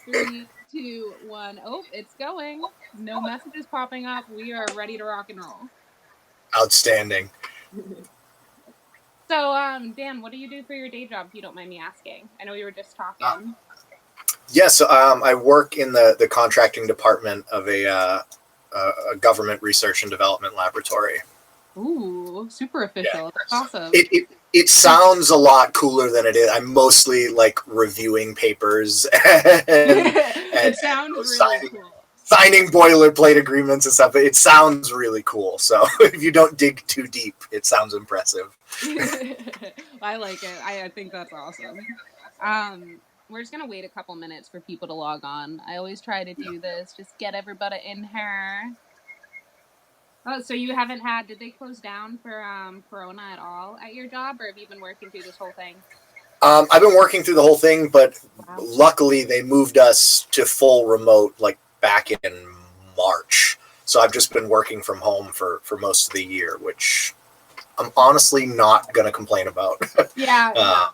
Three, two, one. Oh, it's going. No messages popping up. We are ready to rock and roll. Outstanding. So, Dan, what do you do for your day job, if you don't mind me asking? I know we were just talking. Yes, I work in the contracting department of a government research and development laboratory. Ooh, super official. Yeah. That's awesome. It sounds a lot cooler than it is. I'm mostly like reviewing papers and It sounds really cool. Signing boilerplate agreements and stuff. It sounds really cool. So if you don't dig too deep, it sounds impressive. I like it. I think that's awesome. We're just gonna wait a couple minutes for people to log on. I always try to do this, just get everybody in here. Oh, so you haven't had? Did they close down for Corona at all at your job, or have you been working through this whole thing? I've been working through the whole thing, but Wow. luckily they moved us to full remote like back in March. So I've just been working from home for most of the year, which I'm honestly not going to complain about. Yeah.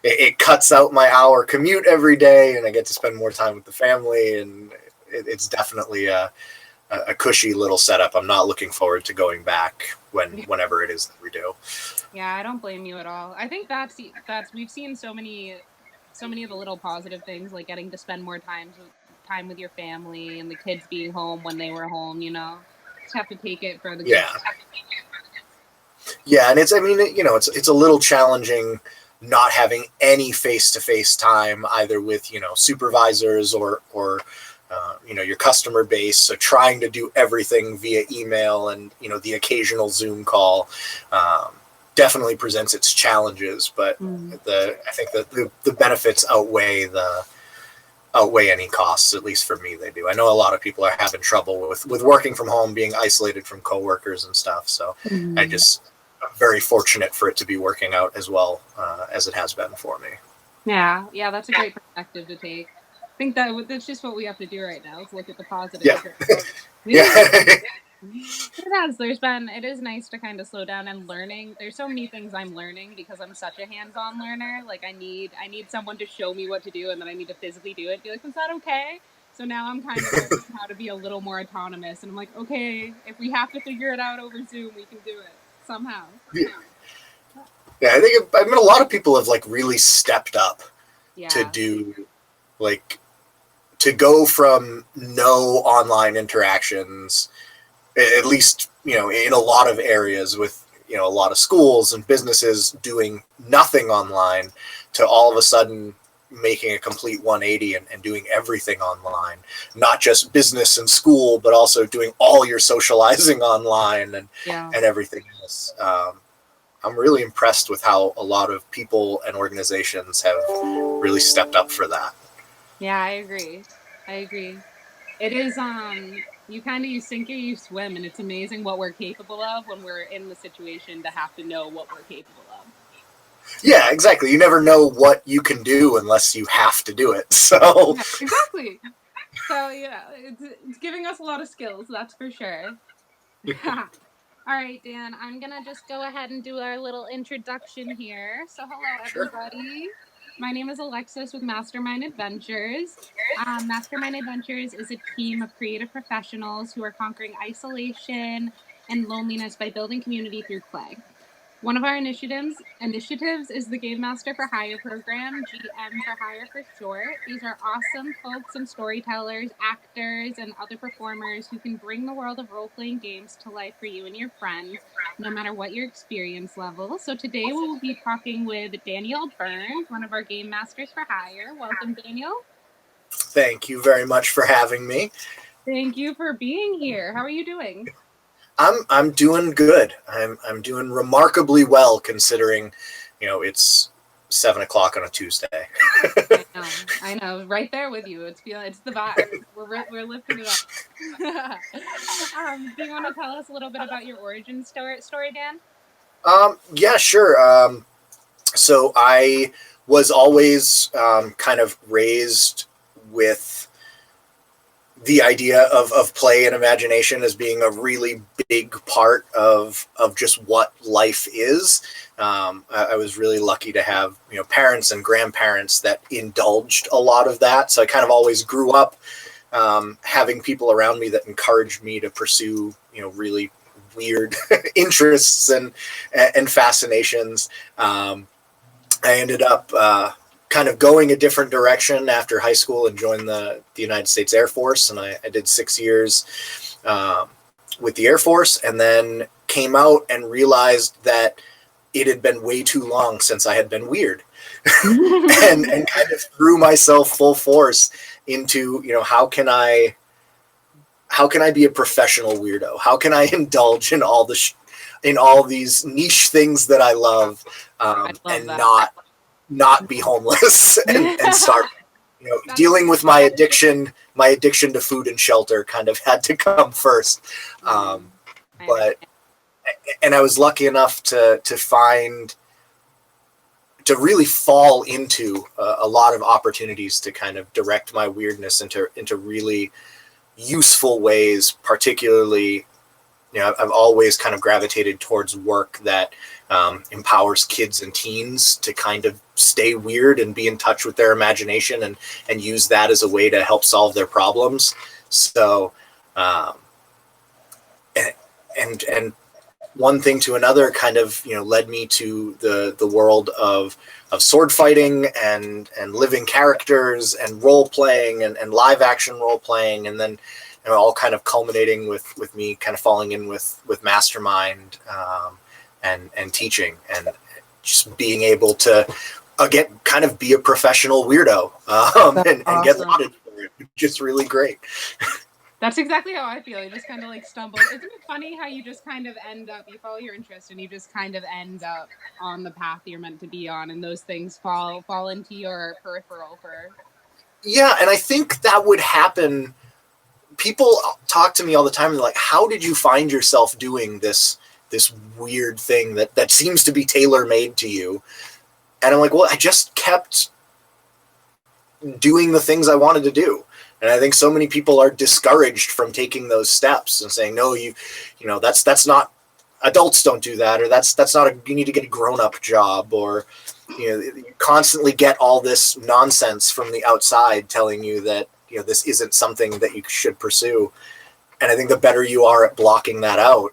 It cuts out my hour commute every day, and I get to spend more time with the family, and it's definitely a cushy little setup. I'm not looking forward to going back whenever it is that we do. Yeah, I don't blame you at all. I think that's we've seen so many of the little positive things, like getting to spend more time with your family and the kids being home when they were home. Just have to take it for the good. Yeah, and it's a little challenging not having any face-to-face time either with supervisors or your customer base. So trying to do everything via email and the occasional Zoom call definitely presents its challenges, but I think that the benefits outweigh any costs. At least for me, they do. I know a lot of people are having trouble with working from home, being isolated from coworkers and stuff. So I'm very fortunate for it to be working out as well as it has been for me. Yeah, that's a great perspective to take. I think that's just what we have to do right now, is look at the positive. It is nice to kind of slow down and learning. There's so many things I'm learning because I'm such a hands-on learner. Like I need someone to show me what to do, and then I need to physically do it. Be like, is that okay? So now I'm kind of learning how to be a little more autonomous, and I'm like, okay, if we have to figure it out over Zoom, we can do it somehow. Yeah, I think a lot of people have like really stepped up to do to go from no online interactions, at least in a lot of areas with a lot of schools and businesses doing nothing online, to all of a sudden making a complete 180 and doing everything online, not just business and school, but also doing all your socializing online and everything else. I'm really impressed with how a lot of people and organizations have really stepped up for that. Yeah, I agree. It is, you sink or you swim, and it's amazing what we're capable of when we're in the situation to have to know what we're capable of. Yeah, exactly. You never know what you can do unless you have to do it. So yeah, exactly. So it's giving us a lot of skills, that's for sure. All right, Dan, I'm going to just go ahead and do our little introduction here. So hello, everybody. My name is Alexis with Mastermind Adventures. Mastermind Adventures is a team of creative professionals who are conquering isolation and loneliness by building community through play. One of our initiatives is the Game Master for Hire program, GM for Hire for short. These are awesome folks and storytellers, actors, and other performers who can bring the world of role-playing games to life for you and your friends, no matter what your experience level. So today we will be talking with Daniel Burns, one of our Game Masters for Hire. Welcome, Daniel. Thank you very much for having me. Thank you for being here. How are you doing? I'm doing good. I'm doing remarkably well considering, it's 7:00 on a Tuesday. I know, right there with you. It's the vibe. We're lifting it up. Do you want to tell us a little bit about your origin story, Dan? Yeah, sure. So I was always kind of raised with the idea of play and imagination as being a really big part of just what life is. I was really lucky to have, parents and grandparents that indulged a lot of that. So I kind of always grew up having people around me that encouraged me to pursue, really weird interests and fascinations. I ended up kind of going a different direction after high school and joined the United States Air Force. And I did 6 years with the Air Force, and then came out and realized that it had been way too long since I had been weird. and kind of threw myself full force into, how can I be a professional weirdo? How can I indulge in all in all these niche things that I love, and that. not be homeless and start, dealing with my addiction to food and shelter kind of had to come first. But I was lucky enough to really fall into a lot of opportunities to kind of direct my weirdness into really useful ways. Particularly, I've always kind of gravitated towards work that empowers kids and teens to kind of stay weird and be in touch with their imagination and use that as a way to help solve their problems. So, and one thing to another kind of, led me to the world of sword fighting and living characters and role playing and live action role playing. And then, all kind of culminating with me kind of falling in with Mastermind, and teaching, and just being able to again kind of be a professional weirdo, and awesome. Get lauded for it, which is really great. That's exactly how I feel. You just kind of like stumble. Isn't it funny how you just kind of end up, you follow your interest and you just kind of end up on the path you're meant to be on, and those things fall into your peripheral for. Yeah, and I think that would happen. People talk to me all the time and they're like, how did you find yourself doing this weird thing that seems to be tailor-made to you? And I'm like, well, I just kept doing the things I wanted to do. And I think so many people are discouraged from taking those steps and saying, no, that's not, adults don't do that, or that's not you need to get a grown-up job, or you constantly get all this nonsense from the outside telling you that this isn't something that you should pursue. And I think the better you are at blocking that out,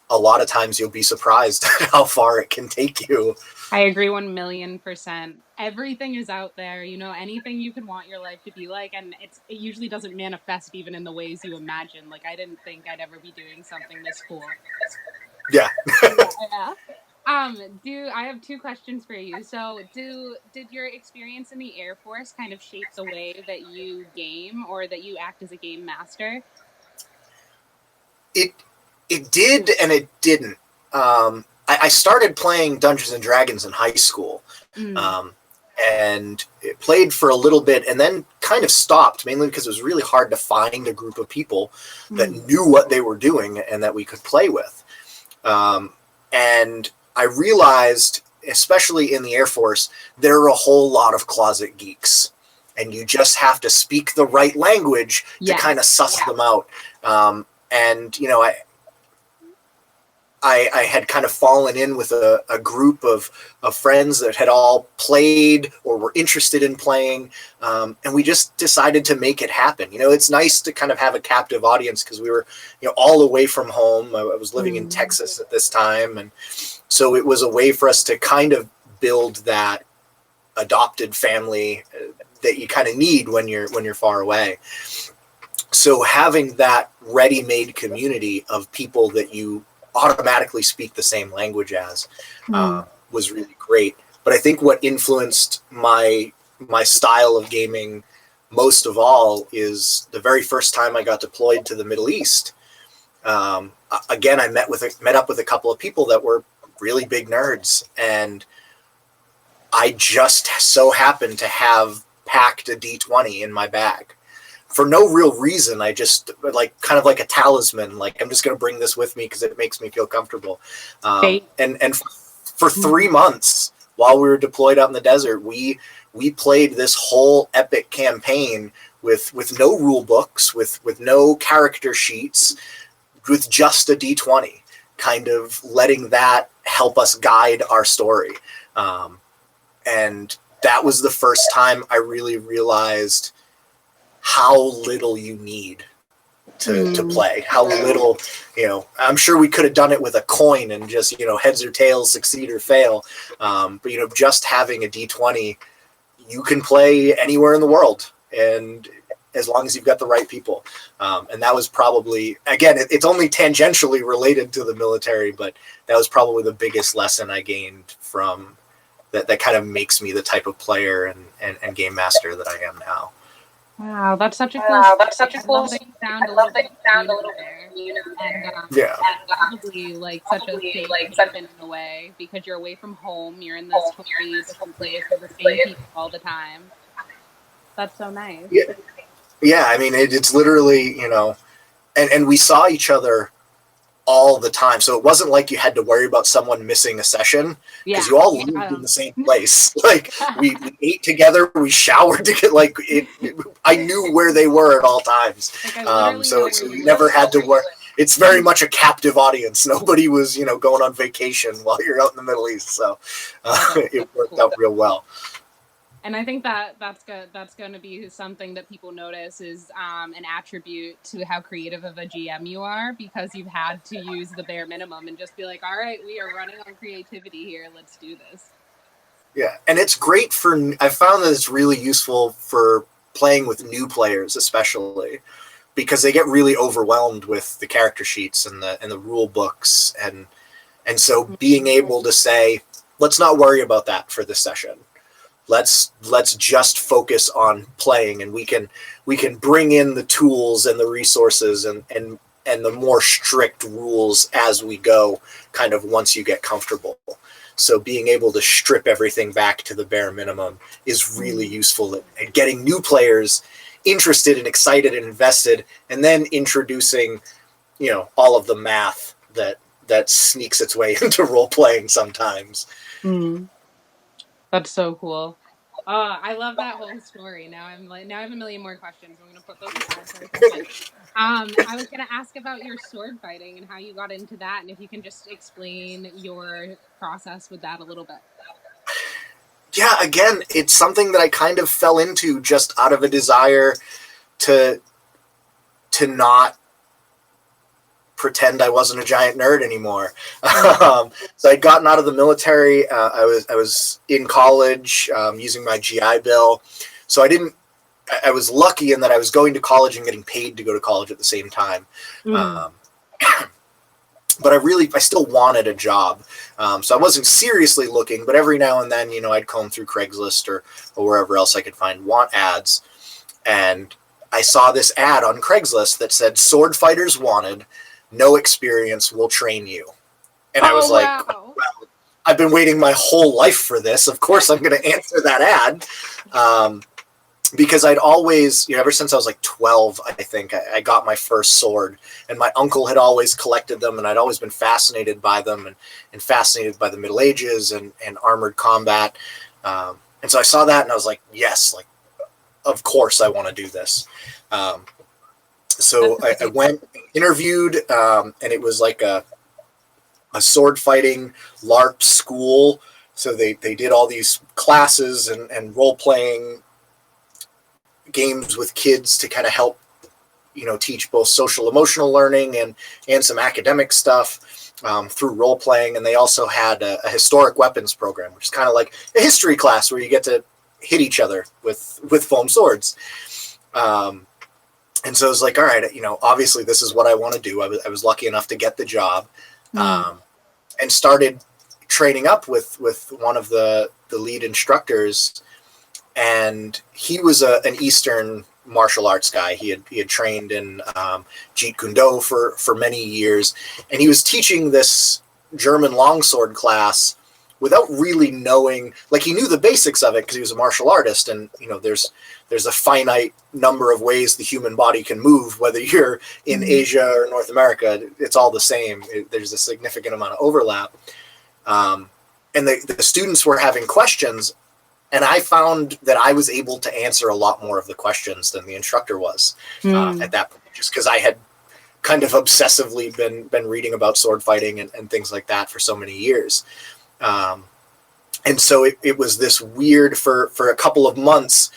a lot of times you'll be surprised at how far it can take you. I agree 1,000,000%. Everything is out there, anything you can want your life to be like, and it usually doesn't manifest even in the ways you imagine. Like, I didn't think I'd ever be doing something this cool. Yeah. Yeah. I have 2 questions for you. So did your experience in the Air Force kind of shape the way that you game or that you act as a game master? It did and it didn't. I started playing Dungeons and Dragons in high school, and it played for a little bit and then kind of stopped, mainly because it was really hard to find a group of people that knew what they were doing and that we could play with. And I realized, especially in the Air Force, there are a whole lot of closet geeks, and you just have to speak the right language to kind of suss them out. And I had kind of fallen in with a group of friends that had all played or were interested in playing, and we just decided to make it happen. It's nice to kind of have a captive audience because we were, all away from home. I was living in Texas at this time, and so it was a way for us to kind of build that adopted family that you kind of need when you're far away. So having that ready-made community of people that you automatically speak the same language as was really great. But I think what influenced my style of gaming most of all is the very first time I got deployed to the Middle East. Again, I met up with a couple of people that were really big nerds, and I just so happened to have packed a D20 in my bag. For no real reason. I just kind of like a talisman. Like, I'm just going to bring this with me because it makes me feel comfortable. And for 3 months while we were deployed out in the desert, we played this whole epic campaign with no rule books, with no character sheets, with just a D20, kind of letting that help us guide our story. And that was the first time I really realized how little you need to play, how little, I'm sure we could have done it with a coin and just, heads or tails, succeed or fail. But, just having a D20, you can play anywhere in the world, and as long as you've got the right people. And that was probably, again, it's only tangentially related to the military, but that was probably the biggest lesson I gained from that kind of makes me the type of player and game master that I am now. Wow, that's such a cool. I love that you sound a little bit yeah. And probably like such a safe in a way, because you're away from home, you're in this totally different place with the same people all the time. That's so nice. Yeah, I mean, it's literally, and we saw each other all the time. So it wasn't like you had to worry about someone missing a session, because you all lived in the same place. Like we ate together, we showered together. Like I knew where they were at all times. So you never had to worry. It's very much a captive audience. Nobody was, going on vacation while you're out in the Middle East. So it worked out real well. And I think that's going to be something that people notice is an attribute to how creative of a GM you are, because you've had to use the bare minimum and just be like, all right, we are running on creativity here. Let's do this. Yeah, and it's great I found that it's really useful for playing with new players, especially because they get really overwhelmed with the character sheets and the rule books, and so being able to say, let's not worry about that for this session. Let's just focus on playing, and we can bring in the tools and the resources and the more strict rules as we go, kind of once you get comfortable. So being able to strip everything back to the bare minimum is really useful at getting new players interested and excited and invested, and then introducing, all of the math that sneaks its way into role playing sometimes. That's so cool. I love that whole story. Now I have a million more questions. I'm gonna put those aside for a second. I was gonna ask about your sword fighting and how you got into that, and if you can just explain your process with that a little bit. Yeah, again, it's something that I kind of fell into just out of a desire to not pretend I wasn't a giant nerd anymore. So I'd gotten out of the military. I was in college using my GI Bill. So I was lucky in that I was going to college and getting paid to go to college at the same time. But I still wanted a job. So I wasn't seriously looking, but every now and then, I'd comb through Craigslist or wherever else I could find want ads. And I saw this ad on Craigslist that said, sword fighters wanted, no experience, will train you. And I was like, wow. Well, I've been waiting my whole life for this. Of course I'm going to answer that ad. Because I'd always, ever since I was like 12, I think, I got my first sword. And my uncle had always collected them, and I'd always been fascinated by them and fascinated by the Middle Ages and armored combat. And so I saw that, and I was like, yes, like, of course I want to do this. So I went, interviewed, and it was like a sword fighting LARP school. So they did all these classes and role-playing games with kids to kind of help, teach both social emotional learning and some academic stuff through role playing. And they also had a historic weapons program, which is kind of like a history class where you get to hit each other with foam swords. And so I was like, all right, obviously this is what I want to do. I was lucky enough to get the job, and started training up with one of the lead instructors. And he was an Eastern martial arts guy. He had trained in Jeet Kune Do for many years, and he was teaching this German longsword class without really knowing. Like, he knew the basics of it because he was a martial artist, and there's a finite number of ways the human body can move, whether you're in Asia or North America. It's all the same. There's a significant amount of overlap, and the students were having questions. And I found that I was able to answer a lot more of the questions than the instructor was at that point, just because I had kind of obsessively been reading about sword fighting and things like that for so many years. And so it was this weird, for a couple of months,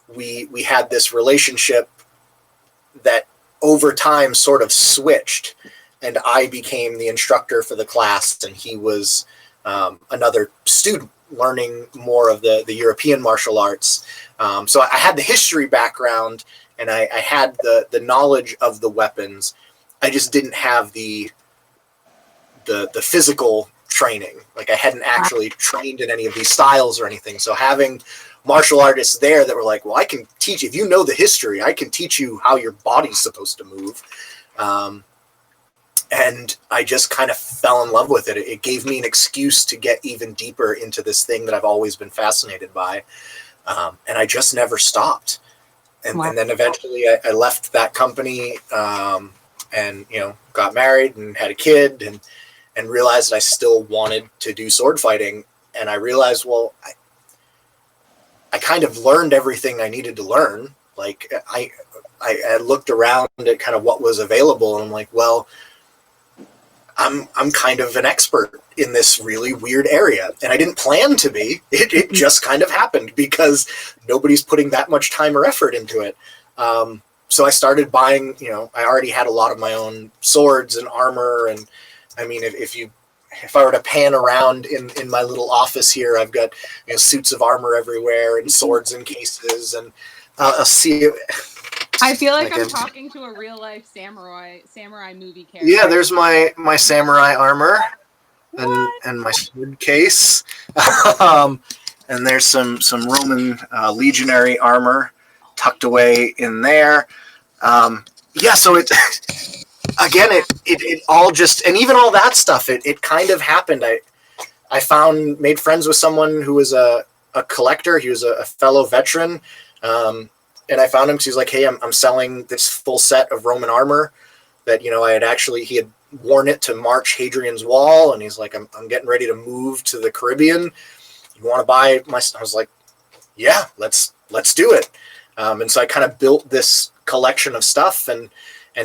we had this relationship that over time sort of switched, and I became the instructor for the class, and he was another student learning more of the European martial arts. So I had the history background, and I had the knowledge of the weapons. I just didn't have the physical training. Like, I hadn't actually trained in any of these styles or anything. So having martial artists there that were like, well, I can teach, if you know the history, I can teach you how your body's supposed to move. And I just kind of fell in love with it. It gave me an excuse to get even deeper into this thing that I've always been fascinated by. And I just never stopped. And then eventually I left that company, and, got married and had a kid, and realized I still wanted to do sword fighting. And I realized, well, I kind of learned everything I needed to learn. Like, I looked around at kind of what was available, and I'm like, well, I'm kind of an expert in this really weird area. And I didn't plan to be. It just kind of happened because nobody's putting that much time or effort into it. So I started buying, I already had a lot of my own swords and armor. And I mean, if I were to pan around in my little office here, I've got suits of armor everywhere and swords in cases, and I'll see. I feel like I'm talking to a real life samurai movie character. Yeah, there's my samurai armor and my sword case, and there's some Roman legionary armor tucked away in there. So it. Again, it all just, and even all that stuff, it kind of happened. I made friends with someone who was a collector. He was a fellow veteran. And I found him because he was like, hey, I'm selling this full set of Roman armor that, he had worn it to march Hadrian's Wall. And he's like, I'm getting ready to move to the Caribbean. You want to buy my, I was like, yeah, let's do it. And so I kind of built this collection of stuff, and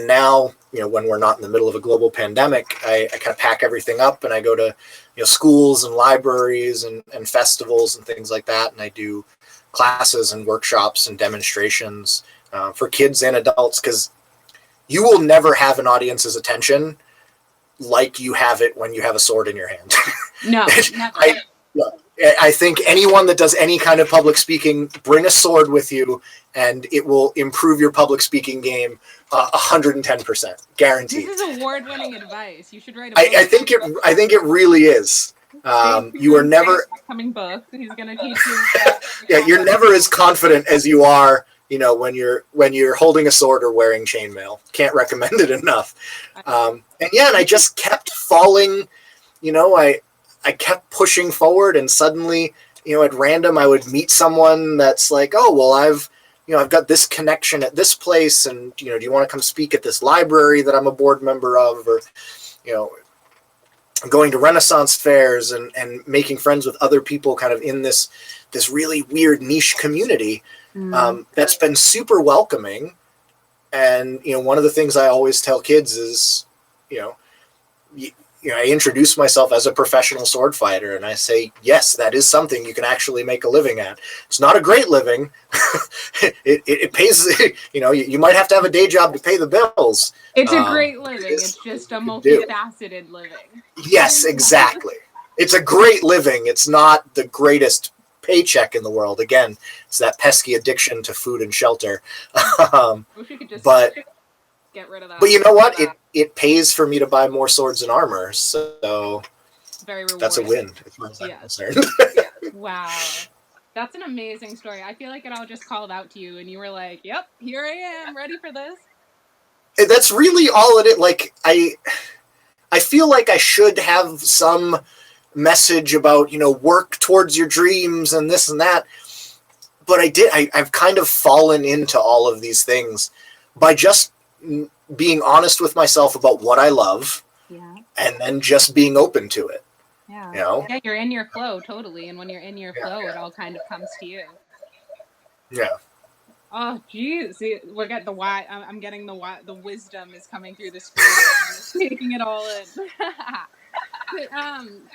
now, when we're not in the middle of a global pandemic, I kind of pack everything up and I go to, schools and libraries and festivals and things like that. And I do classes and workshops and demonstrations for kids and adults, because you will never have an audience's attention like you have it when you have a sword in your hand. No, never. I think anyone that does any kind of public speaking, bring a sword with you, and it will improve your public speaking game 110%, guaranteed. This is award-winning advice. You should write a book. I think it really is. You are never upcoming book. He's going to teach you. Yeah, you're never as confident as you are, when you're holding a sword or wearing chainmail. Can't recommend it enough. And I just kept falling. I kept pushing forward, and suddenly, at random, I would meet someone that's like, oh, well, I've got this connection at this place, and, do you want to come speak at this library that I'm a board member of, or, going to Renaissance fairs and making friends with other people kind of in this really weird niche community that's been super welcoming. And, one of the things I always tell kids is, I introduce myself as a professional sword fighter, and I say, yes, that is something you can actually make a living at. It's not a great living. it pays, you might have to have a day job to pay the bills. It's a great living. It's just a multifaceted living. Yes, exactly. It's a great living. It's not the greatest paycheck in the world. Again, it's that pesky addiction to food and shelter. Wish we could just get rid of that. But you know what? It pays for me to buy more swords and armor, so very rewarding. That's a win, as far as I'm concerned. Wow. That's an amazing story. I feel like it all just called out to you, and you were like, yep, here I am, ready for this. That's really all it is. Like, I feel like I should have some message about, work towards your dreams and this and that. But I've kind of fallen into all of these things by just being honest with myself about what I love, and then just being open to it. Yeah. You know? Yeah, you're in your flow, totally. And when you're in your flow, it all kind of comes to you. Yeah. Oh, geez. See, we're getting the why. I'm getting the why. The wisdom is coming through the screen. Taking it all in. But,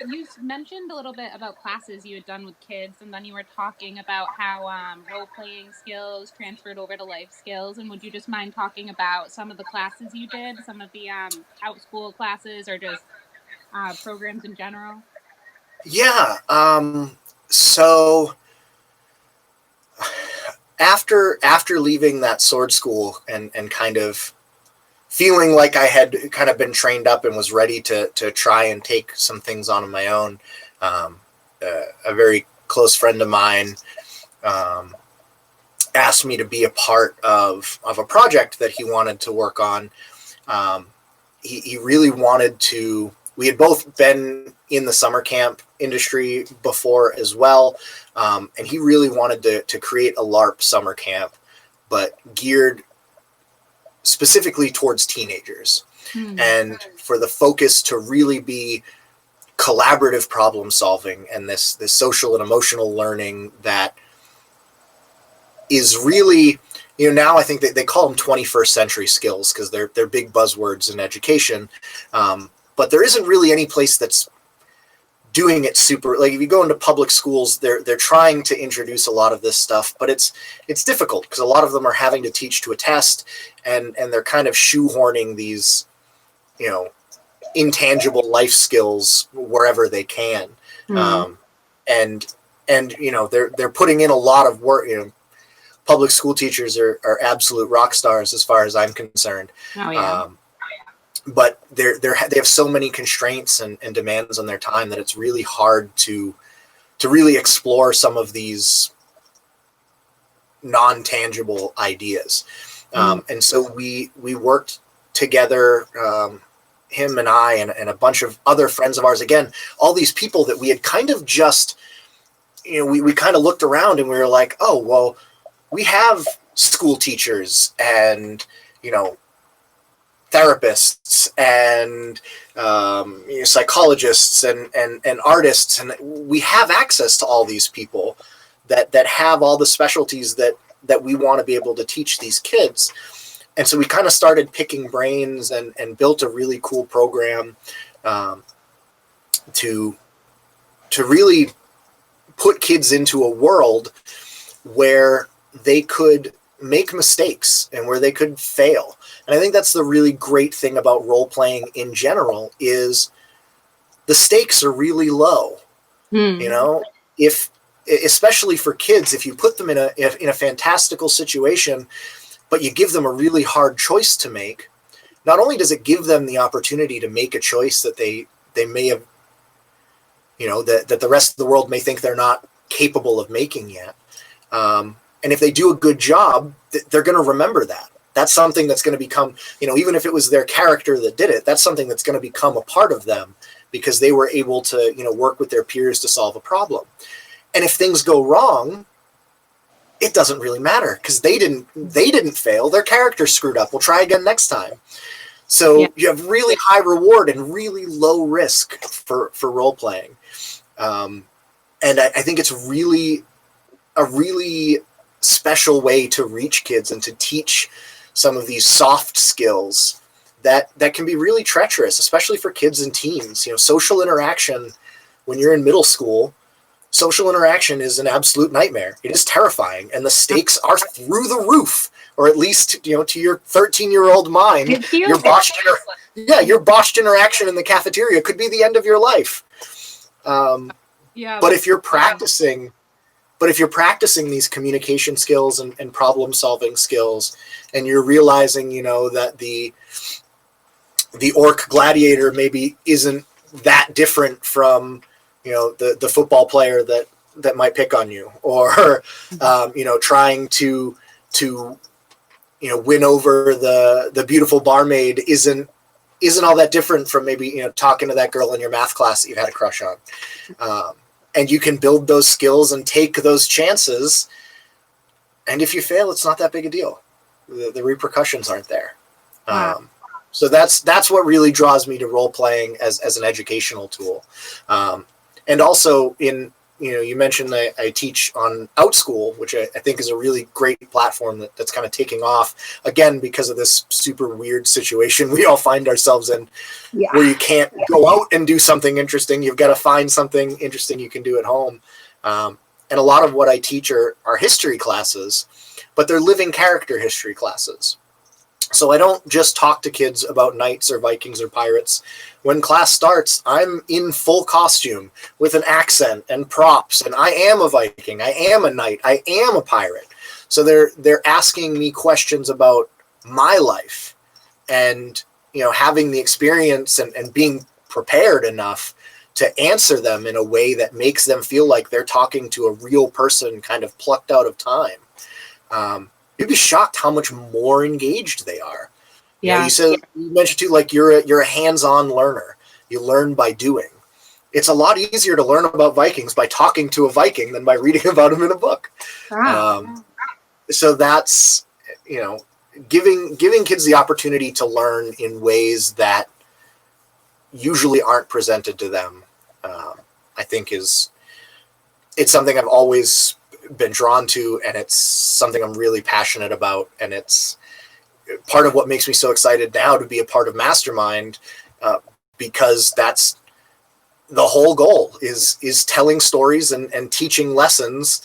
you mentioned a little bit about classes you had done with kids, and then you were talking about how role-playing skills transferred over to life skills. And would you just mind talking about some of the classes you did, some of the Outschool classes, or just programs in general? Yeah. So after leaving that sword school and kind of feeling like I had kind of been trained up and was ready to try and take some things on my own, a very close friend of mine asked me to be a part of a project that he wanted to work on. He really wanted to. We had both been in the summer camp industry before as well, and he really wanted to create a LARP summer camp, but geared specifically towards teenagers, and for the focus to really be collaborative problem solving and this social and emotional learning that is really, now I think they call them 21st century skills because they're big buzzwords in education. But there isn't really any place that's doing it super. Like if you go into public schools, they're trying to introduce a lot of this stuff, but it's difficult because a lot of them are having to teach to a test, and they're kind of shoehorning these, intangible life skills wherever they can, and they're putting in a lot of work. Public school teachers are absolute rock stars as far as I'm concerned. Oh yeah. But they have so many constraints and demands on their time that it's really hard to really explore some of these non-tangible ideas. And so we worked together, him and I and a bunch of other friends of ours. Again, all these people that we had kind of just, we kind of looked around and we were like, oh, well, we have school teachers and, therapists and psychologists and artists, and we have access to all these people that have all the specialties that we want to be able to teach these kids. And so we kind of started picking brains and built a really cool program to really put kids into a world where they could make mistakes and where they could fail. And I think that's the really great thing about role playing in general is the stakes are really low. If especially for kids, if you put them in a fantastical situation, but you give them a really hard choice to make, not only does it give them the opportunity to make a choice that they may have, that the rest of the world may think they're not capable of making yet. And if they do a good job, they're going to remember that. That's something that's going to become, even if it was their character that did it, that's something that's going to become a part of them because they were able to, work with their peers to solve a problem. And if things go wrong, it doesn't really matter because they didn't fail. Their character screwed up. We'll try again next time. So you have really high reward and really low risk for role playing. And I think it's really a really special way to reach kids and to teach some of these soft skills that can be really treacherous, especially for kids and teens. Social interaction when you're in middle school, social interaction is an absolute nightmare. It is terrifying, and the stakes are through the roof, or at least, to your 13-year-old mind, your botched interaction in the cafeteria could be the end of your life. But if you're practicing these communication skills and problem solving skills, and you're realizing, that the orc gladiator maybe isn't that different from, the football player that might pick on you, or, trying to win over the beautiful barmaid isn't all that different from maybe, talking to that girl in your math class that you had a crush on. And you can build those skills and take those chances. And if you fail, it's not that big a deal. The repercussions aren't there. So that's what really draws me to role playing as an educational tool. And also you mentioned I teach on Outschool, which I think is a really great platform that's kind of taking off again because of this super weird situation we all find ourselves in, where you can't go out and do something interesting. You've got to find something interesting you can do at home. And a lot of what I teach are history classes, but they're living character history classes. So I don't just talk to kids about knights or Vikings or pirates. When class starts, I'm in full costume with an accent and props, and I am a Viking, I am a knight, I am a pirate. So they're asking me questions about my life, and having the experience and being prepared enough to answer them in a way that makes them feel like they're talking to a real person kind of plucked out of time. You'd be shocked how much more engaged they are. Yeah. You mentioned too, like you're a hands-on learner. You learn by doing. It's a lot easier to learn about Vikings by talking to a Viking than by reading about them in a book. Wow. So that's, giving kids the opportunity to learn in ways that usually aren't presented to them. I think it's something I've always been drawn to, and it's something I'm really passionate about, and it's part of what makes me so excited now to be a part of Mastermind, because that's the whole goal is telling stories and teaching lessons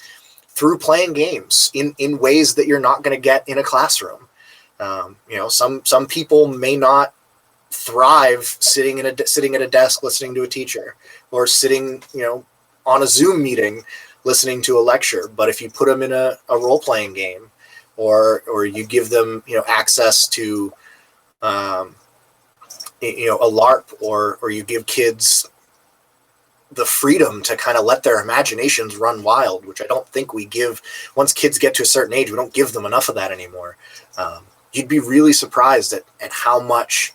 through playing games in ways that you're not going to get in a classroom. Some people may not thrive sitting at a desk listening to a teacher, or sitting on a Zoom meeting listening to a lecture. But if you put them in a role-playing game, or you give them access to a LARP, or you give kids the freedom to kind of let their imaginations run wild, which I don't think we give. Once kids get to a certain age, we don't give them enough of that anymore. You'd be really surprised at how much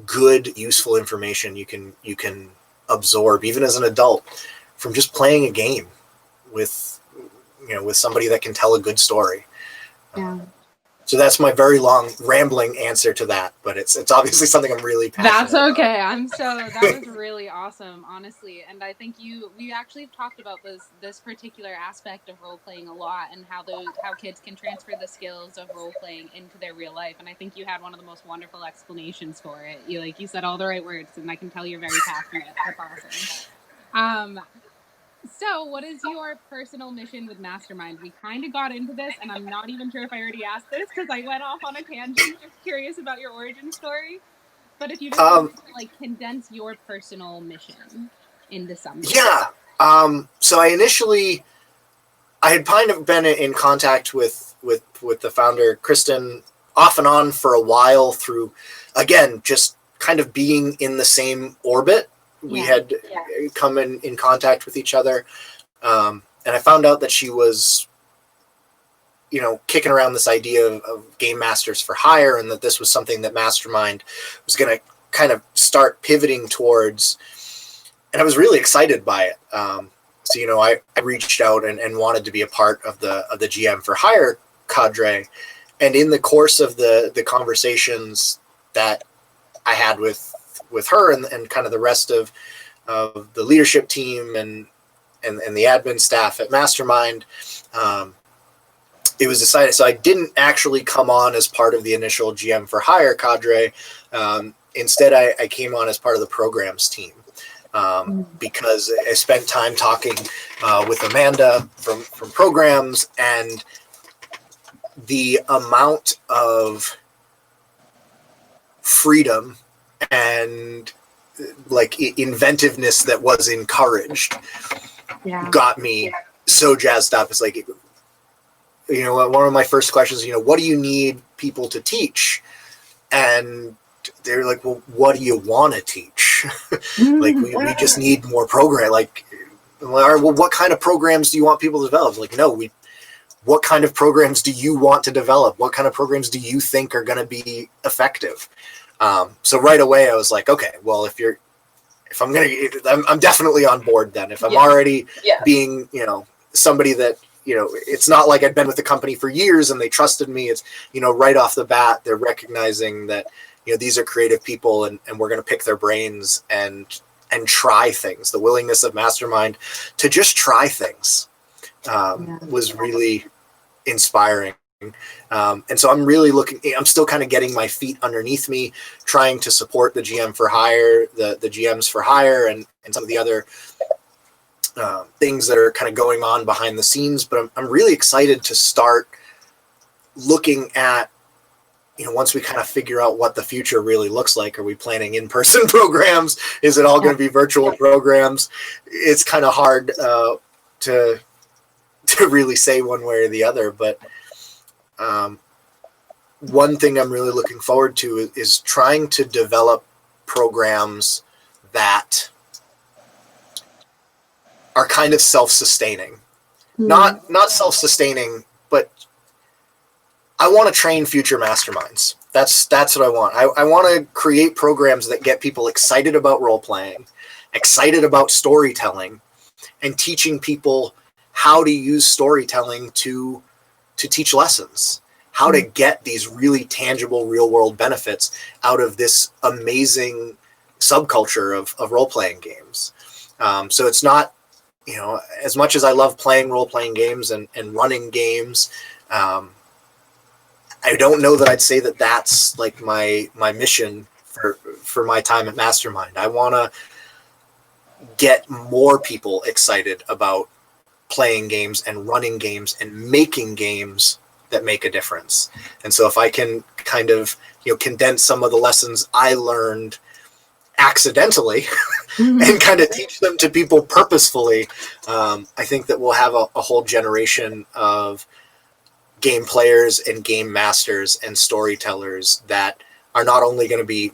good, useful information you can absorb, even as an adult, from just playing a game with somebody that can tell a good story. Yeah. So that's my very long rambling answer to that, but it's obviously something I'm really passionate That's okay. about. That was really awesome, honestly. And I think we actually talked about this particular aspect of role playing a lot, and how kids can transfer the skills of role playing into their real life. And I think you had one of the most wonderful explanations for it. You said all the right words, and I can tell you're very passionate. That's awesome. So what is your personal mission with Mastermind? We kind of got into this, and I'm not even sure if I already asked this because I went off on a tangent, just curious about your origin story. But if you just want to condense your personal mission into something. Yeah. So I had kind of been in contact with the founder, Kristen, off and on for a while through, again, just kind of being in the same orbit. We had come in contact with each other. And I found out that she was, kicking around this idea of game masters for hire, and that this was something that Mastermind was going to kind of start pivoting towards. And I was really excited by it. So, I reached out and wanted to be a part of the GM for hire cadre. And in the course of the conversations that I had with her and kind of the rest of the leadership team and the admin staff at Mastermind, it was decided. So I didn't actually come on as part of the initial GM for hire cadre. Instead, I came on as part of the programs team, because I spent time talking with Amanda from programs, and the amount of freedom and inventiveness that was encouraged got me so jazzed up. It's like, one of my first questions, what do you need people to teach? And they're like, well, what do you want to teach? we just need more program. Well, what kind of programs do you want people to develop? What kind of programs do you want to develop? What kind of programs do you think are going to be effective? So right away I was like, okay, well, I'm definitely on board then. If I'm already being, somebody that, it's not like I'd been with the company for years and they trusted me. It's, right off the bat, they're recognizing that, these are creative people, and we're going to pick their brains and try things. The willingness of Mastermind to just try things was really inspiring. And so I'm still kind of getting my feet underneath me, trying to support the GM for hire, the GMs for hire, and some of the other things that are kind of going on behind the scenes. But I'm really excited to start looking at, once we kind of figure out what the future really looks like. Are we planning in-person programs? Is it all going to be virtual programs? It's kind of hard to really say one way or the other, but one thing I'm really looking forward to is trying to develop programs that are kind of self-sustaining. Not self-sustaining, but I want to train future masterminds. That's what I want. I want to create programs that get people excited about role-playing, excited about storytelling, and teaching people how to use storytelling to teach lessons, how to get these really tangible real-world benefits out of this amazing subculture of role-playing games. So it's not, as much as I love playing role-playing games and running games, I don't know that I'd say that that's like my mission for my time at Mastermind. I want to get more people excited about playing games and running games and making games that make a difference. And so if I can kind of, condense some of the lessons I learned accidentally and kind of teach them to people purposefully, I think that we'll have a whole generation of game players and game masters and storytellers that are not only going to be,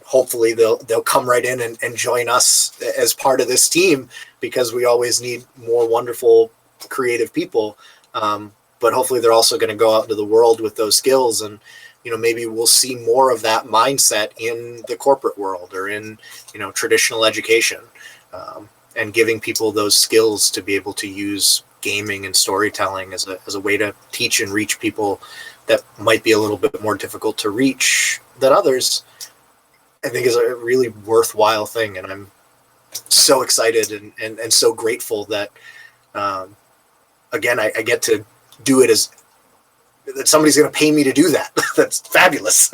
hopefully they'll come right in and join us as part of this team, because we always need more wonderful, creative people. But hopefully they're also going to go out into the world with those skills, and, maybe we'll see more of that mindset in the corporate world or in, traditional education, and giving people those skills to be able to use gaming and storytelling as a way to teach and reach people that might be a little bit more difficult to reach than others, I think is a really worthwhile thing. And I'm so excited and so grateful that, again, I get to do it that somebody's going to pay me to do that. That's fabulous.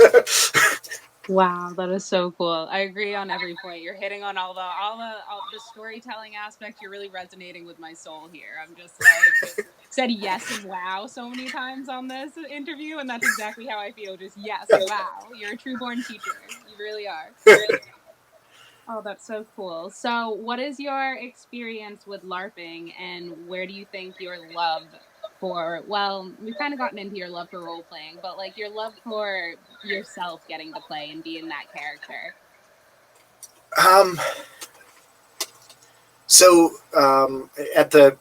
Wow, that is so cool. I agree on every point. You're hitting on all the storytelling aspects. You're really resonating with my soul here. I'm just like said yes and wow so many times on this interview, and that's exactly how I feel. Just yes and wow. You're a true born teacher. You really are. Oh, that's so cool. So, what is your experience with LARPing, and where do you think your love for, well, we've kind of gotten into your love for role playing, but like your love for yourself getting to play and being that character? At the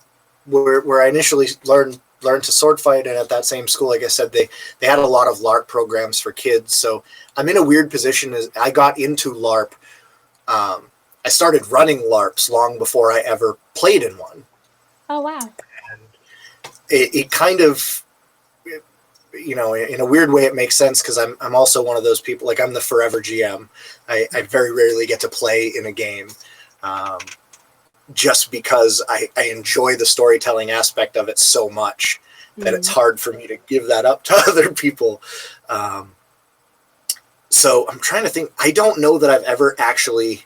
where I initially learned to sword fight, and at that same school, like I said, they had a lot of LARP programs for kids. So I'm in a weird position as I got into LARP. I started running LARPs long before I ever played in one. Oh, wow. And it kind of, in a weird way, it makes sense, because I'm also one of those people, like I'm the forever GM. I very rarely get to play in a game, just because I enjoy the storytelling aspect of it so much that it's hard for me to give that up to other people. So I'm trying to think. I don't know that I've ever actually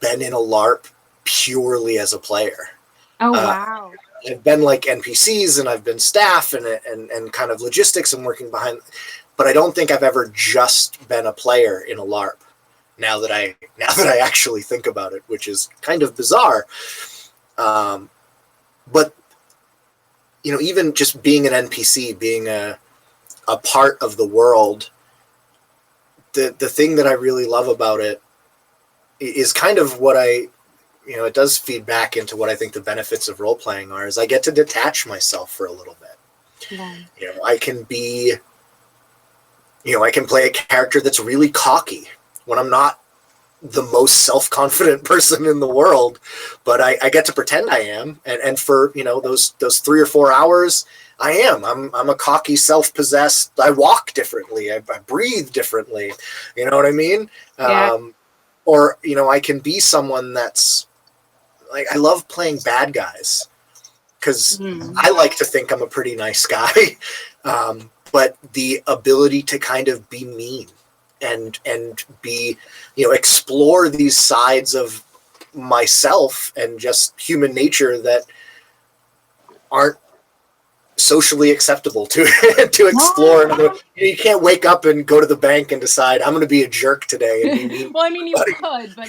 been in a LARP purely as a player. Oh, wow. I've been like NPCs, and I've been staff and kind of logistics and working behind, but I don't think I've ever just been a player in a LARP. Now that I actually think about it, which is kind of bizarre. But even just being an NPC, being a part of the world, the thing that I really love about it is kind of what it does feed back into what I think the benefits of role playing are, is I get to detach myself for a little bit. Yeah. I can be, I can play a character that's really cocky when I'm not the most self-confident person in the world, but I get to pretend I am. And for, those 3 or 4 hours, I am. I'm a cocky, self-possessed. I walk differently. I breathe differently. You know what I mean? Yeah. Or, I can be someone that's like, I love playing bad guys because I like to think I'm a pretty nice guy. But the ability to kind of be mean and be, explore these sides of myself and just human nature that aren't socially acceptable to explore. You can't wake up and go to the bank and decide I'm going to be a jerk today and be mean. Well, I mean, you could, but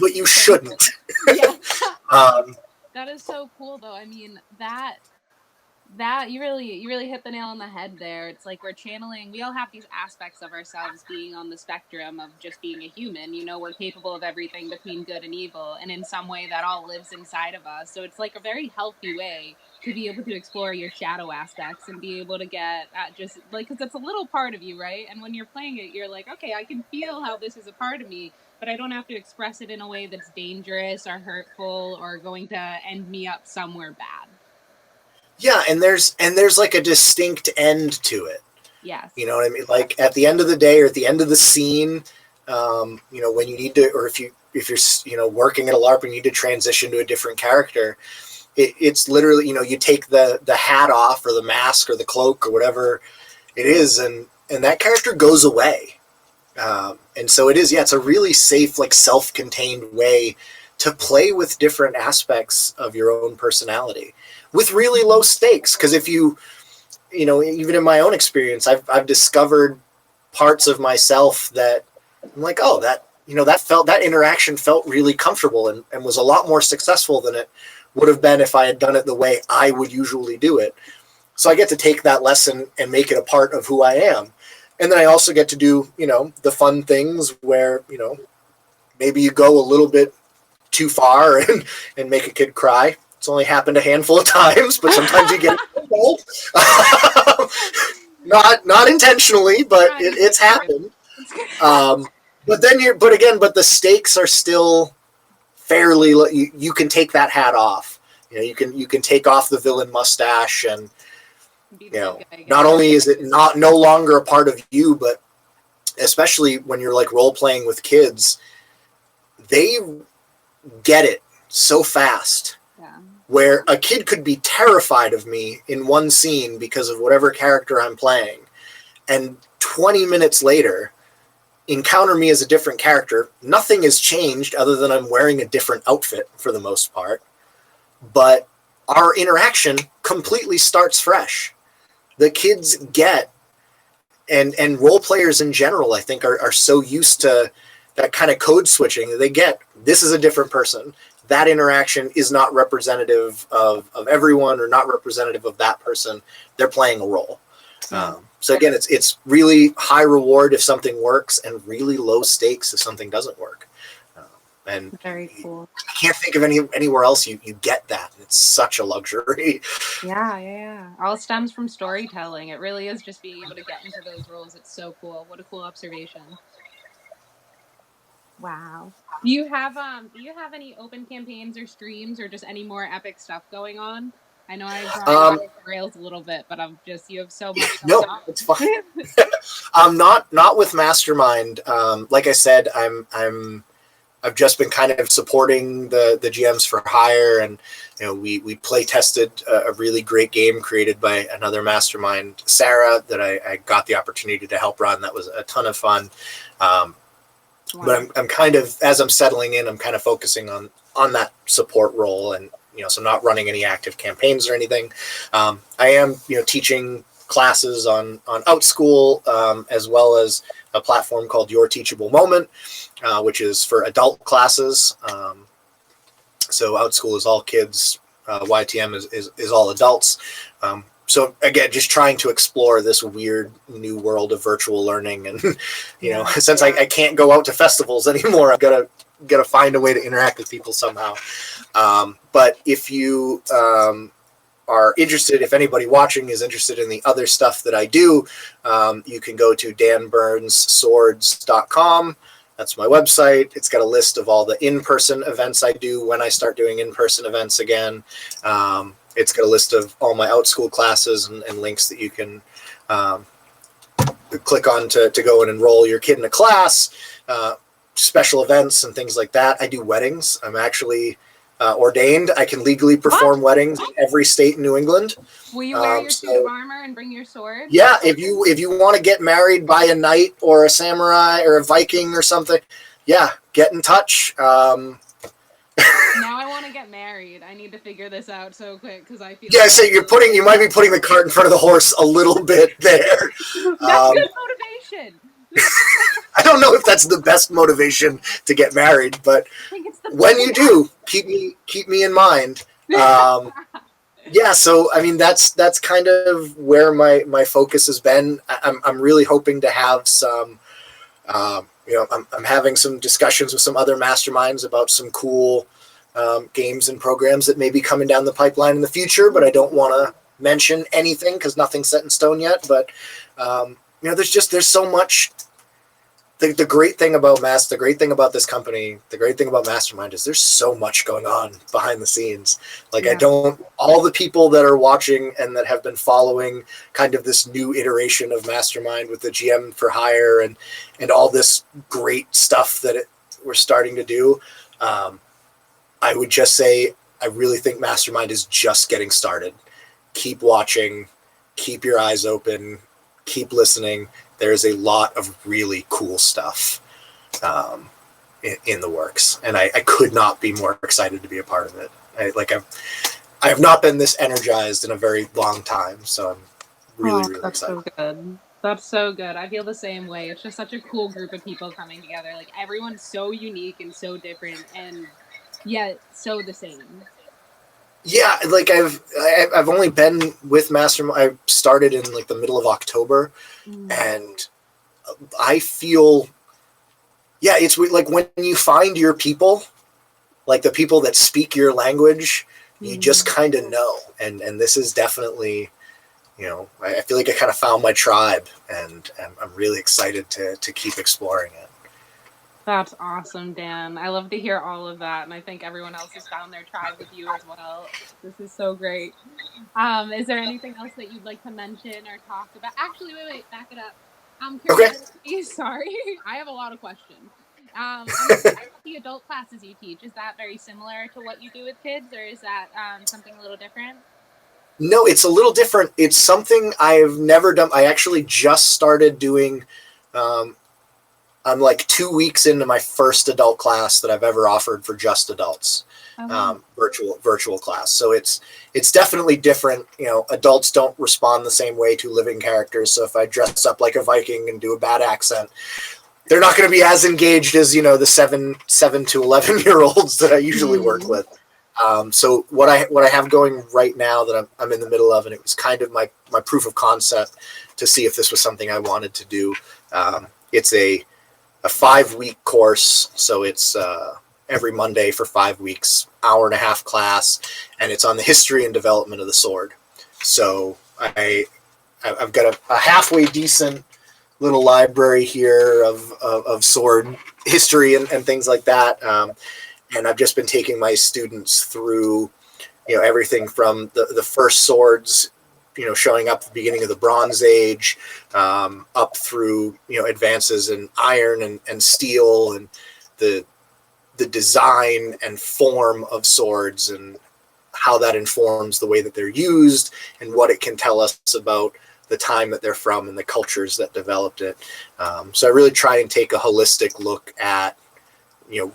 but you shouldn't. Yeah. That is so cool, though. I mean, that you really hit the nail on the head there. It's like we're channeling. We all have these aspects of ourselves being on the spectrum of just being a human. We're capable of everything between good and evil, and in some way that all lives inside of us. So it's like a very healthy way to be able to explore your shadow aspects and be able to get at just like, because it's a little part of you, right? And when you're playing it, you're like, okay, I can feel how this is a part of me, but I don't have to express it in a way that's dangerous or hurtful or going to end me up somewhere bad. Yeah, and there's like a distinct end to it. Yes. You know what I mean? Like at the end of the day or at the end of the scene, when you need to, or if you're working at a LARP and you need to transition to a different character, it's literally, you take the hat off or the mask or the cloak or whatever it is, and that character goes away. And so it is, it's a really safe, like self-contained way to play with different aspects of your own personality with really low stakes. Because if even in my own experience, I've discovered parts of myself that I'm like, oh, that interaction felt really comfortable and was a lot more successful than it would have been if I had done it the way I would usually do it. So I get to take that lesson and make it a part of who I am. And then I also get to do, the fun things where, maybe you go a little bit too far and make a kid cry. It's only happened a handful of times, but sometimes you get involved. Not intentionally, but it's happened. But the stakes are still fairly. You can take that hat off. You can take off the villain mustache, and not only is it no longer a part of you, but especially when you're like role playing with kids, they get it so fast. Yeah. Where a kid could be terrified of me in one scene because of whatever character I'm playing, and 20 minutes later encounter me as a different character. Nothing has changed other than I'm wearing a different outfit for the most part, but our interaction completely starts fresh. The kids get, and role players in general, I think, are so used to that kind of code switching that they get, this is a different person. That interaction is not representative of everyone or not representative of that person. They're playing a role. So again, it's really high reward if something works and really low stakes if something doesn't work. And very cool. I can't think of anywhere else you get that. It's such a luxury. Yeah. All stems from storytelling. It really is just being able to get into those roles. It's so cool. What a cool observation. Wow. Do you have any open campaigns or streams or just any more epic stuff going on? I know I brought you off the rails a little bit, but you have so much going on. It's fine. Not with Mastermind. Like I said, I've just been kind of supporting the GMs for hire, and we play tested a really great game created by another Mastermind, Sarah, that I got the opportunity to help run. That was a ton of fun. Wow. But I'm kind of, as I'm settling in, I'm kind of focusing on that support role, and so not running any active campaigns or anything. I am teaching classes on Outschool, as well as a platform called Your Teachable Moment, which is for adult classes. So Outschool is all kids. YTM is all adults. So again, just trying to explore this weird new world of virtual learning, and since I can't go out to festivals anymore, I've got to find a way to interact with people somehow. But if you are interested, if anybody watching is interested in the other stuff that I do, you can go to danburnsswords.com. That's my website. It's got a list of all the in-person events I do when I start doing in-person events again. It's got a list of all my Outschool classes and links that you can click on to go and enroll your kid in a class, special events and things like that. I do weddings. I'm actually ordained. I can legally perform weddings in every state in New England. Will you wear your suit of armor and bring your sword? Yeah, if you want to get married by a knight or a samurai or a Viking or something, yeah, get in touch. Now I want to get married. I need to figure this out so quick because I feel. Yeah, so you might be putting the cart in front of the horse a little bit there. That's good motivation. I don't know if that's the best motivation to get married, but when you do, keep me in mind. Yeah, so I mean that's kind of where my focus has been. I'm really hoping to have some, I'm having some discussions with some other masterminds about some cool games and programs that may be coming down the pipeline in the future, but I don't want to mention anything because nothing's set in stone yet. But there's so much. The great thing about the great thing about this company, the great thing about Mastermind is there's so much going on behind the scenes. Like all the people that are watching and that have been following kind of this new iteration of Mastermind with the GM for hire and all this great stuff that we're starting to do. I would just say, I really think Mastermind is just getting started. Keep watching, keep your eyes open, keep listening. There's a lot of really cool stuff in the works, and I could not be more excited to be a part of it. I have not been this energized in a very long time, so I'm really that's excited. So good. That's so good. I feel the same way. It's just such a cool group of people coming together. Like everyone's so unique and so different, and yet so the same. Yeah, like I've only been with Mastermind. I started in like the middle of October, and I feel, it's like when you find your people, like the people that speak your language, you just kind of know. And this is definitely, I feel like I kind of found my tribe, and I'm really excited to keep exploring it. That's awesome, Dan. I love to hear all of that, and I think everyone else has found their tribe with you as well. This is so great. Is there anything else that you'd like to mention or talk about? Actually, wait, back it up. I'm curious. Okay. Sorry, I have a lot of questions. The adult classes you teach, is that very similar to what you do with kids, or is that something a little different? No, it's a little different. It's something I've never done. I actually just started doing. I'm like 2 weeks into my first adult class that I've ever offered for just adults, virtual class. So it's definitely different. Adults don't respond the same way to living characters. So if I dress up like a Viking and do a bad accent, they're not going to be as engaged as, the 7 to 11-year-olds that I usually work with. So what I have going right now that I'm in the middle of, and it was kind of my proof of concept to see if this was something I wanted to do. It's a 5-week course, so it's every Monday for 5 weeks, hour-and-a-half class, and it's on the history and development of the sword. So I've got a halfway decent little library here of sword history and things like that, and I've just been taking my students through everything from the first swords, showing up at the beginning of the Bronze Age, up through, advances in iron and steel and the design and form of swords and how that informs the way that they're used and what it can tell us about the time that they're from and the cultures that developed it. So I really try and take a holistic look at,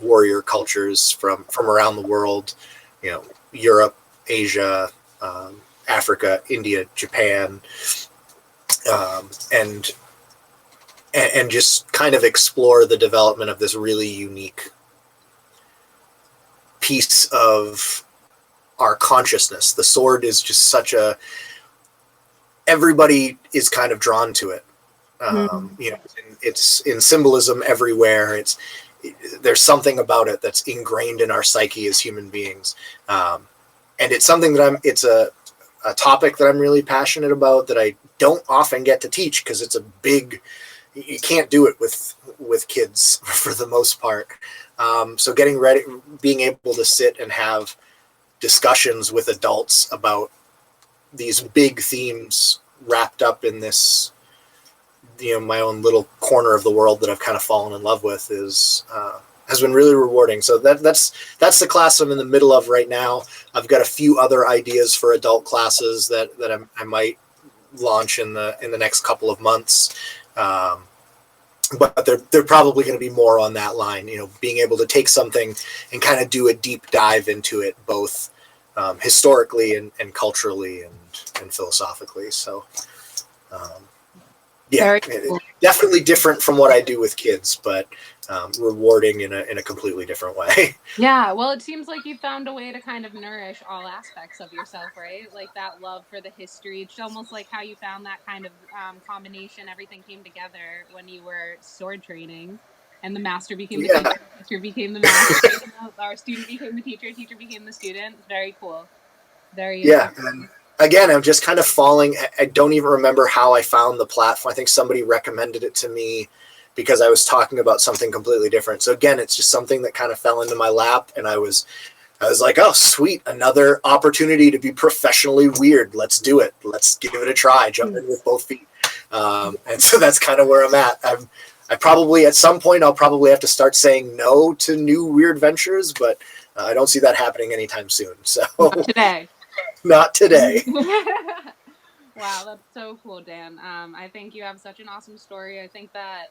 warrior cultures from around the world, Europe, Asia, Africa, India, Japan, and just kind of explore the development of this really unique piece of our consciousness. The sword is just everybody is kind of drawn to it. It's in symbolism everywhere. There's something about it that's ingrained in our psyche as human beings. And it's something that it's a topic that I'm really passionate about that I don't often get to teach because it's a big, you can't do it with kids for the most part. So getting ready, being able to sit and have discussions with adults about these big themes wrapped up in this, my own little corner of the world that I've kind of fallen in love with has been really rewarding. So that's the class I'm in the middle of right now. I've got a few other ideas for adult classes that I might launch in the next couple of months. But they're probably going to be more on that line, being able to take something and kind of do a deep dive into it, both historically and culturally and philosophically. So, Cool. Definitely different from what I do with kids, but rewarding in a completely different way. Yeah, well, it seems like you found a way to kind of nourish all aspects of yourself, right? Like that love for the history. It's almost like how you found that kind of combination. Everything came together when you were sword training, and the master became the teacher, the teacher became the master, our student became the teacher became the student. Very cool. Very interesting. Again, I'm just kind of falling. I don't even remember how I found the platform. I think somebody recommended it to me because I was talking about something completely different. So again, it's just something that kind of fell into my lap, and I was like, oh, sweet, another opportunity to be professionally weird. Let's do it. Let's give it a try. Jump in with both feet. And so that's kind of where I'm at. I probably, at some point, I'll probably have to start saying no to new weird ventures, but I don't see that happening anytime soon. So not today. Not today. Wow, that's so cool, Dan. I think you have such an awesome story. I think that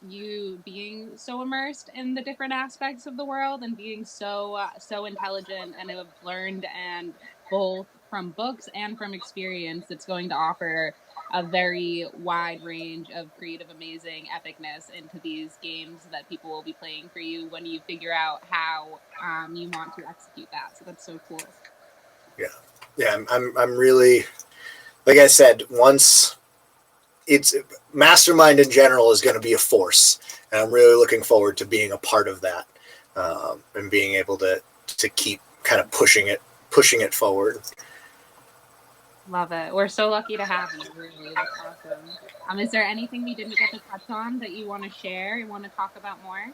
you being so immersed in the different aspects of the world and being so intelligent and have learned, and both from books and from experience, it's going to offer a very wide range of creative, amazing epicness into these games that people will be playing for you when you figure out how you want to execute that. So that's so cool. Yeah, I'm really, like I said, once it's Mastermind in general is going to be a force, and I'm really looking forward to being a part of that, and being able to keep kind of pushing it forward. Love it. We're so lucky to have you. Really, that's awesome. Is there anything we didn't get to touch on that you want to share? You want to talk about more?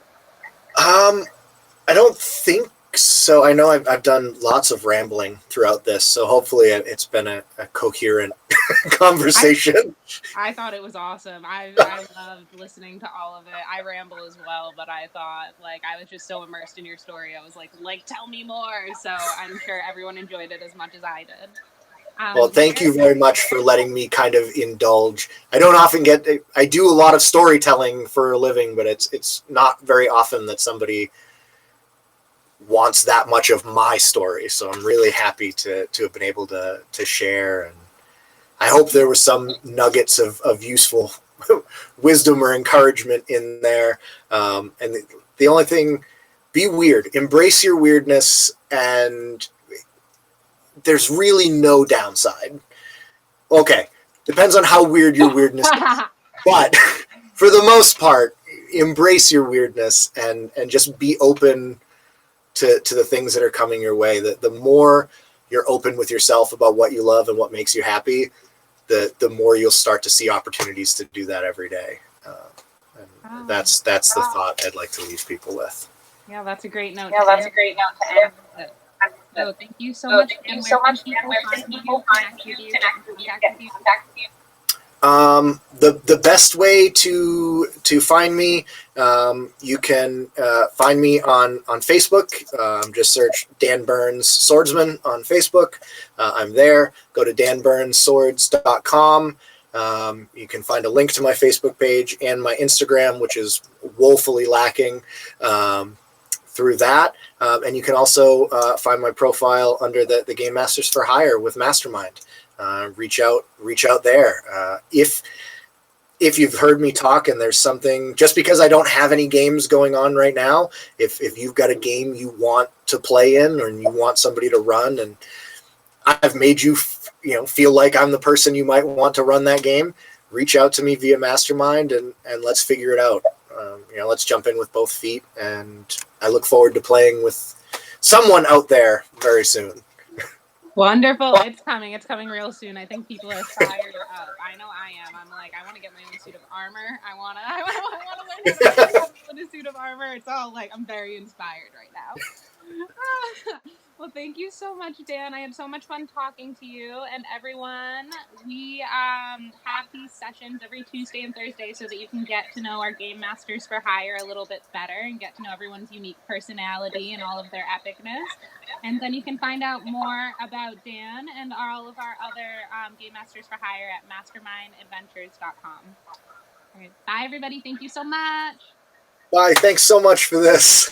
I don't think so. I know I've done lots of rambling throughout this, so hopefully it's been a coherent conversation. I thought it was awesome. I loved listening to all of it. I ramble as well, but I thought, I was just so immersed in your story. I was like, tell me more. So I'm sure everyone enjoyed it as much as I did. Well, thank you very much for letting me kind of indulge. I don't often I do a lot of storytelling for a living, but it's not very often that somebody wants that much of my story. So I'm really happy to have been able to share. And I hope there was some nuggets of useful wisdom or encouragement in there. And the only thing, be weird, embrace your weirdness, and there's really no downside. Okay, depends on how weird your weirdness is. But for the most part, embrace your weirdness and just be open to the things that are coming your way. The more you're open with yourself about what you love and what makes you happy, the more you'll start to see opportunities to do that every day. And that's the thought I'd like to leave people with. Yeah, that's a great note. to end. So thank you so much. And where can people find you, get in contact with you? The best way to find me, you can find me on Facebook. Just search Dan Burns Swordsman on Facebook. I'm there. Go to danburnsswords.com. You can find a link to my Facebook page and my Instagram, which is woefully lacking, through that. And you can also find my profile under the Game Masters for Hire with Mastermind. Reach out there. If you've heard me talk and there's something, just because I don't have any games going on right now, if you've got a game you want to play in or you want somebody to run, and I've made you feel like I'm the person you might want to run that game, reach out to me via Mastermind and let's figure it out. Let's jump in with both feet, and I look forward to playing with someone out there very soon. Wonderful. It's coming. It's coming real soon. I think people are fired up. I know I am. I'm like, I want to get my own suit of armor. I want to learn how to fight people in a suit of armor. It's all like, I'm very inspired right now. Well, thank you so much, Dan. I had so much fun talking to you. And everyone, we have these sessions every Tuesday and Thursday so that you can get to know our Game Masters for Hire a little bit better and get to know everyone's unique personality and all of their epicness. And then you can find out more about Dan and all of our other Game Masters for Hire at mastermindadventures.com. All right. Bye, everybody. Thank you so much. Bye. Thanks so much for this.